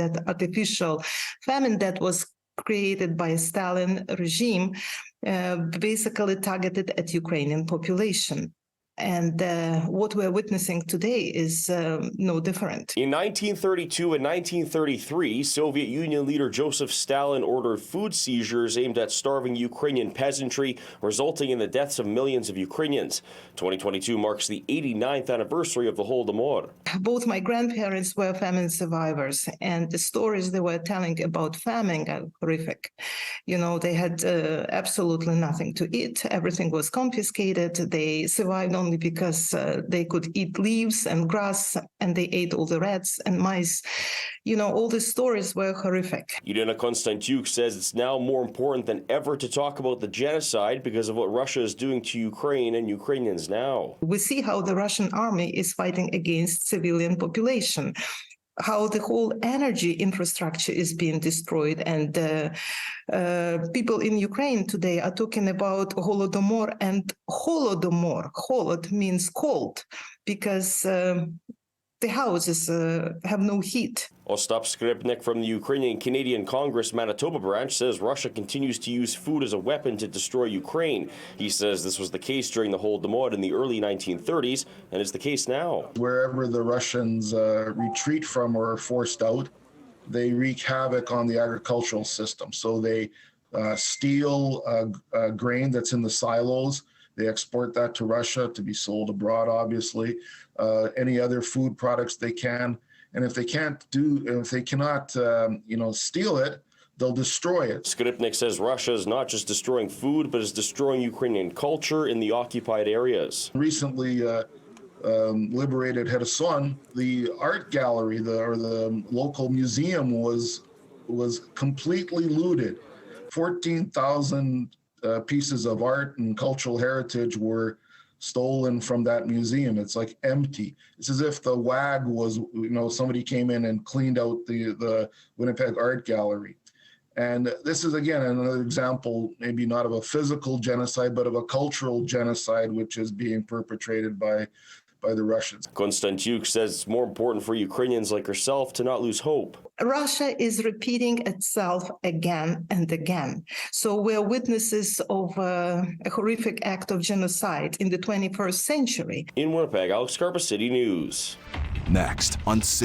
that artificial famine that was created by Stalin regime, basically targeted at Ukrainian population. And what we're witnessing today is no different. In 1932 and 1933, Soviet Union leader Joseph Stalin ordered food seizures aimed at starving Ukrainian peasantry, resulting in the deaths of millions of Ukrainians. 2022 marks the 89th anniversary of the Holodomor. Both my grandparents were famine survivors, and the stories they were telling about famine are horrific. You know, they had absolutely nothing to eat. Everything was confiscated. They survived only because they could eat leaves and grass, and they ate all the rats and mice. You know, all the stories were horrific. Irina Konstantiuk says it's now more important than ever to talk about the genocide because of what Russia is doing to Ukraine and Ukrainians now. We see how the Russian army is fighting against civilian population, how the whole energy infrastructure is being destroyed. And people in Ukraine today are talking about Holodomor and Holodomor. Holod means cold, because the houses have no heat. Ostap Skripnik from the Ukrainian-Canadian Congress Manitoba branch says Russia continues to use food as a weapon to destroy Ukraine. He says this was the case during the Holodomor in the early 1930s, and is the case now. Wherever the Russians retreat from or are forced out, they wreak havoc on the agricultural system. So they steal grain that's in the silos. They export that to Russia to be sold abroad, obviously. Any other food products they can. And if they cannot, steal it, they'll destroy it. Skripnik says Russia is not just destroying food, but is destroying Ukrainian culture in the occupied areas. Recently liberated Kherson, the art gallery, the local museum was completely looted. 14,000 pieces of art and cultural heritage were stolen from that museum. It's like empty. It's as if the WAG was, somebody came in and cleaned out the Winnipeg Art Gallery. And this is, again, another example, maybe not of a physical genocide, but of a cultural genocide, which is being perpetrated by the Russians. Konstantiuk says it's more important for Ukrainians like herself to not lose hope. Russia is repeating itself again and again. So we're witnesses of a horrific act of genocide in the 21st century. In Winnipeg, Alex Carpa, City News. Next on